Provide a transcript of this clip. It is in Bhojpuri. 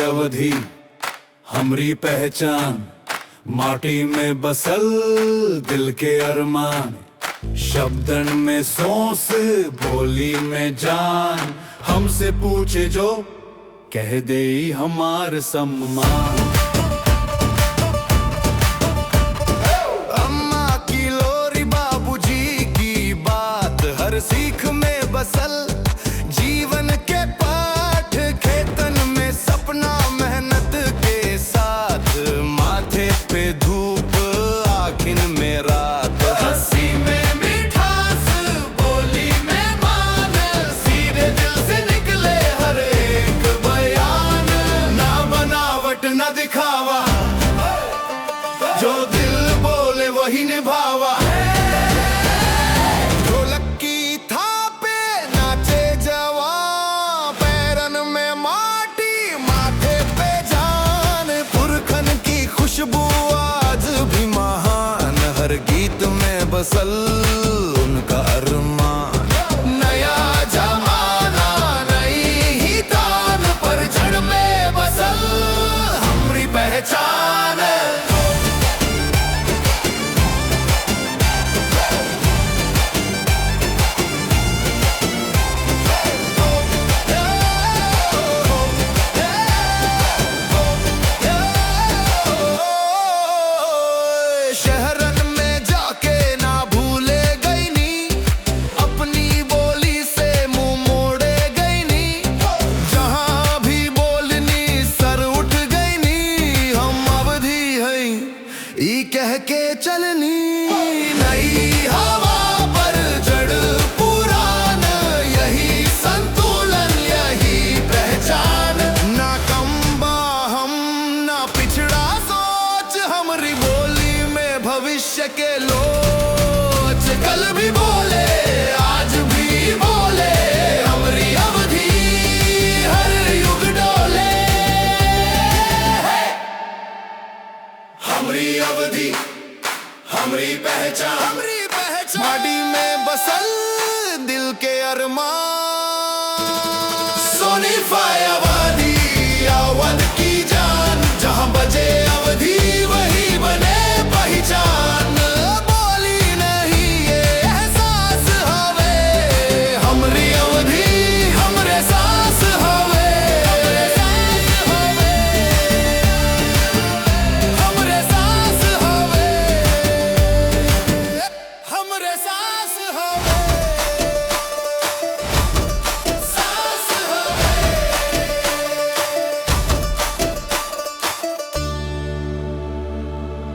अवधि हमरी पहचान, माटी में बसल दिल के अरमान, शब्दन में सोस बोली में जान। हमसे पूछे जो कह दे हमार सम्मान। अम्मा की लोरी बाबूजी की बात, हर सीख में बसल जीवन के पाठ, खेतन में सपना मेहनत के साथ, माथे पे धूप आखिन में रात, हंसी में मिठास बोली में मान, सीधे दिल से निकले हर एक बयान, ना बनावट ना दिखावा, जो दिल बोले वही निभावा। ढोलक की थापे नाचे जवान, पैरन में माटी माथे पे जान, पुरखन की खुशबू आज भी महान, हर गीत में बसल उनका अरमान। नया जमाना नई ही तान, पर जड़ में बसल हमारी पहचान। शहरन में जाके ना भूले गई नी, अपनी बोली से मुंह मोड़े गई नी, जहां भी बोलनी सर उठ गई नी, हम अवधि हैं ई कह के चलनी। नई हवा पर जड़ पुरान, यही संतुलन यही पहचान, ना कम हम ना पिछड़ा सोच, हमारी बोली में भविष्य के लोच, कल भी बोले आज भी बोले, हमारी अवधि हर युग डोले। हमारी अवधि हमारी पहचान, माटी में बसल दिल के अरमान। सोनी फायर